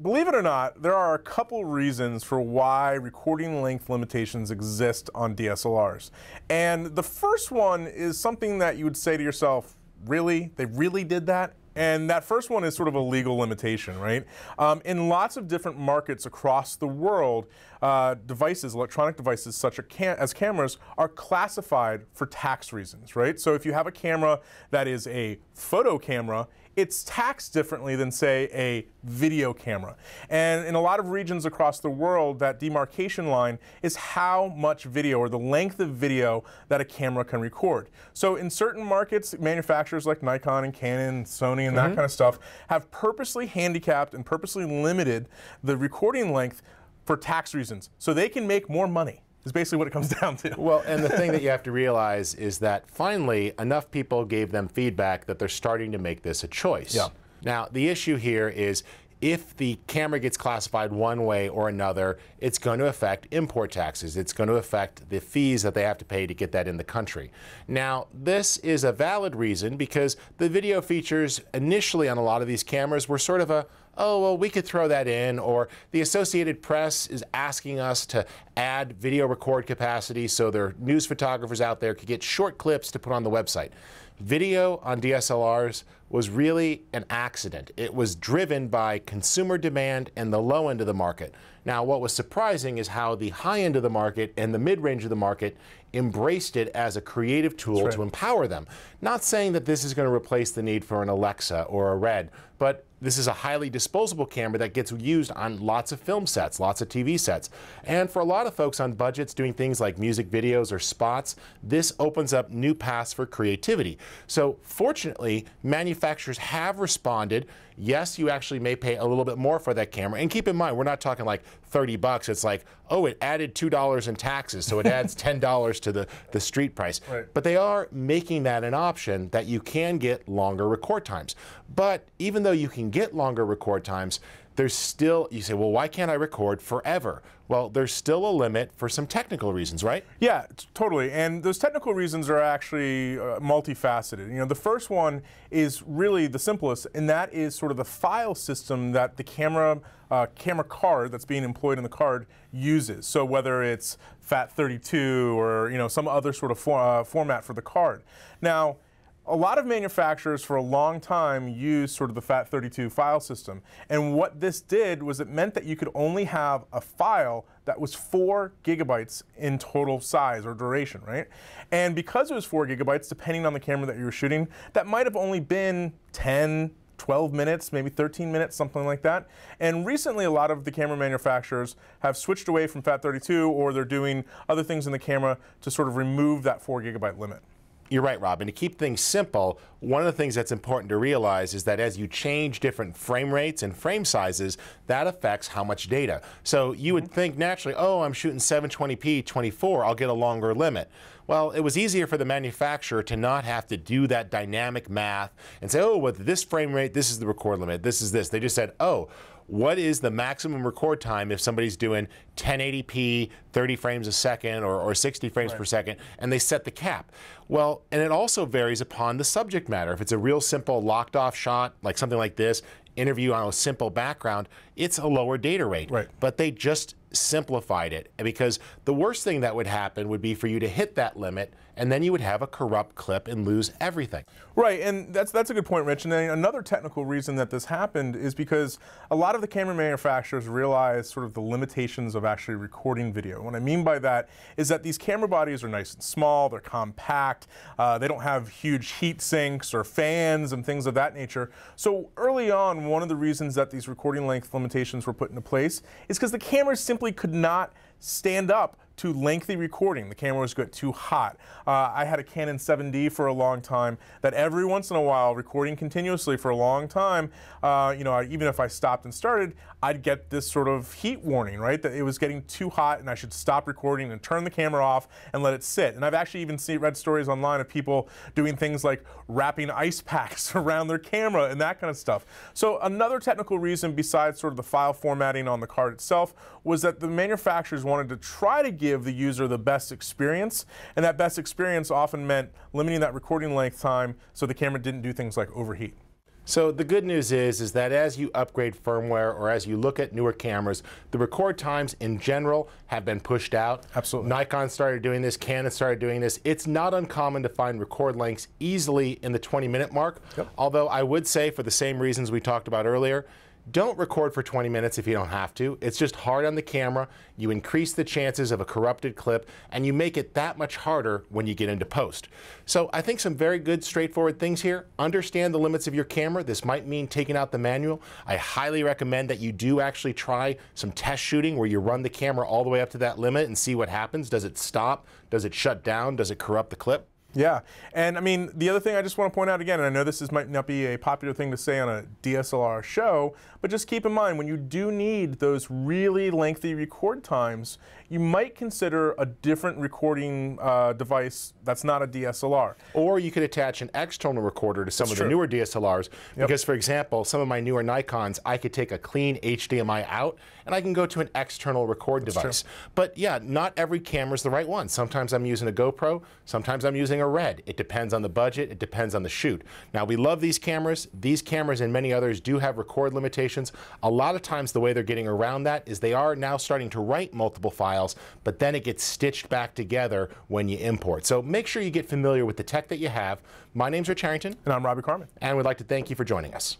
Believe it or not, there are a couple reasons for why recording length limitations exist on DSLRs. And the first one is something that you would say to yourself, really? They really did that? And that first one is sort of a legal limitation, right? In lots of different markets across the world, devices, electronic devices such as cameras, are classified for tax reasons, right? So if you have a camera that is a photo camera, it's taxed differently than, say, a video camera. And in a lot of regions across the world, that demarcation line is how much video, or the length of video, that a camera can record. So in certain markets, manufacturers like Nikon and Canon and Sony and that kind of stuff have purposely handicapped and purposely limited the recording length for tax reasons, so they can make more money. Is basically what it comes down to. Well, and the thing that you have to realize is that finally enough people gave them feedback that they're starting to make this a choice. Yeah. Now, the issue here is if the camera gets classified one way or another, it's going to affect import taxes. It's going to affect the fees that they have to pay to get that in the country. Now, this is a valid reason because the video features initially on a lot of these cameras were sort of a, oh, well, we could throw that in, or the Associated Press is asking us to add video record capacity so their news photographers out there could get short clips to put on the website. Video on DSLRs was really an accident. It was driven by consumer demand and the low end of the market. Now, what was surprising is how the high end of the market and the mid-range of the market embraced it as a creative tool to empower them. Not saying that this is going to replace the need for an Alexa or a Red, but this is a highly disposable camera that gets used on lots of film sets, lots of TV sets. And for a lot of folks on budgets doing things like music videos or spots, this opens up new paths for creativity. So fortunately, manufacturers have responded. Yes, you actually may pay a little bit more for that camera. And keep in mind, we're not talking like 30 bucks. It's like, oh, it added $2 in taxes, so it adds $10 to the street price. Right. But they are making that an option that you can get longer record times. But even though you can get longer record times, there's still, you say, well, why can't I record forever? Well, there's still a limit for some technical reasons, right? Yeah, totally. And those technical reasons are actually multifaceted. You know, the first one is really the simplest, and that is sort of the file system that the camera card that's being employed in the card uses. So whether it's FAT32 or, you know, some other sort of format for the card. Now, a lot of manufacturers for a long time used sort of the FAT32 file system. And what this did was it meant that you could only have a file that was 4 gigabytes in total size or duration, right? And because it was 4 gigabytes, depending on the camera that you were shooting, that might have only been 10, 12 minutes, maybe 13 minutes, something like that. And recently, a lot of the camera manufacturers have switched away from FAT32, or they're doing other things in the camera to sort of remove that 4 gigabyte limit. You're right, Rob. And to keep things simple, one of the things that's important to realize is that as you change different frame rates and frame sizes, that affects how much data. So you would think naturally, oh, I'm shooting 720p 24, I'll get a longer limit. Well, it was easier for the manufacturer to not have to do that dynamic math and say, oh, with this frame rate, this is the record limit, this is this. They just said, oh, what is the maximum record time if somebody's doing 1080p, 30 frames a second, or 60 frames per second, and they set the cap. Well, and it also varies upon the subject matter. If it's a real simple locked off shot, like something like this, interview on a simple background, it's a lower data rate. Right. But they just simplified it, because the worst thing that would happen would be for you to hit that limit, and then you would have a corrupt clip and lose everything. Right, and that's a good point, Rich. And then another technical reason that this happened is because a lot of the camera manufacturers realized sort of the limitations of actually recording video. What I mean by that is that these camera bodies are nice and small, they're compact, they don't have huge heat sinks or fans and things of that nature. So early on, one of the reasons that these recording length limitations were put into place is because the cameras simply could not stand up to lengthy recording. The camera was too hot. I had a Canon 7D for a long time that every once in a while, recording continuously for a long time, you know, even if I stopped and started, I'd get this sort of heat warning, right? That it was getting too hot and I should stop recording and turn the camera off and let it sit. And I've actually even read stories online of people doing things like wrapping ice packs around their camera and that kind of stuff. So another technical reason besides sort of the file formatting on the card itself was that the manufacturers wanted to try to give the user the best experience, and that best experience often meant limiting that recording length time so the camera didn't do things like overheat. So the good news is that as you upgrade firmware or as you look at newer cameras, the record times in general have been pushed out. Absolutely. Nikon started doing this, Canon started doing this. It's not uncommon to find record lengths easily in the 20-minute mark. Yep. Although I would say, for the same reasons we talked about earlier, don't record for 20 minutes if you don't have to. It's just hard on the camera. You increase the chances of a corrupted clip, and you make it that much harder when you get into post. So I think some very good, straightforward things here. Understand the limits of your camera. This might mean taking out the manual. I highly recommend that you do actually try some test shooting where you run the camera all the way up to that limit and see what happens. Does it stop? Does it shut down? Does it corrupt the clip? Yeah, and I mean, the other thing I just want to point out again, and I know this might not be a popular thing to say on a DSLR show, but just keep in mind, when you do need those really lengthy record times, you might consider a different recording device that's not a DSLR. Or you could attach an external recorder to some of the newer DSLRs, because, for example, some of my newer Nikons, I could take a clean HDMI out, and I can go to an external record device. But yeah, not every camera is the right one. Sometimes I'm using a GoPro, sometimes I'm using a Red. It depends on the budget, it depends on the shoot. Now, we love these cameras. These cameras and many others do have record limitations. A lot of times the way they're getting around that is they are now starting to write multiple files, but then it gets stitched back together when you import. So make sure you get familiar with the tech that you have. My name's Rich Harrington. And I'm Robbie Carmen. And we'd like to thank you for joining us.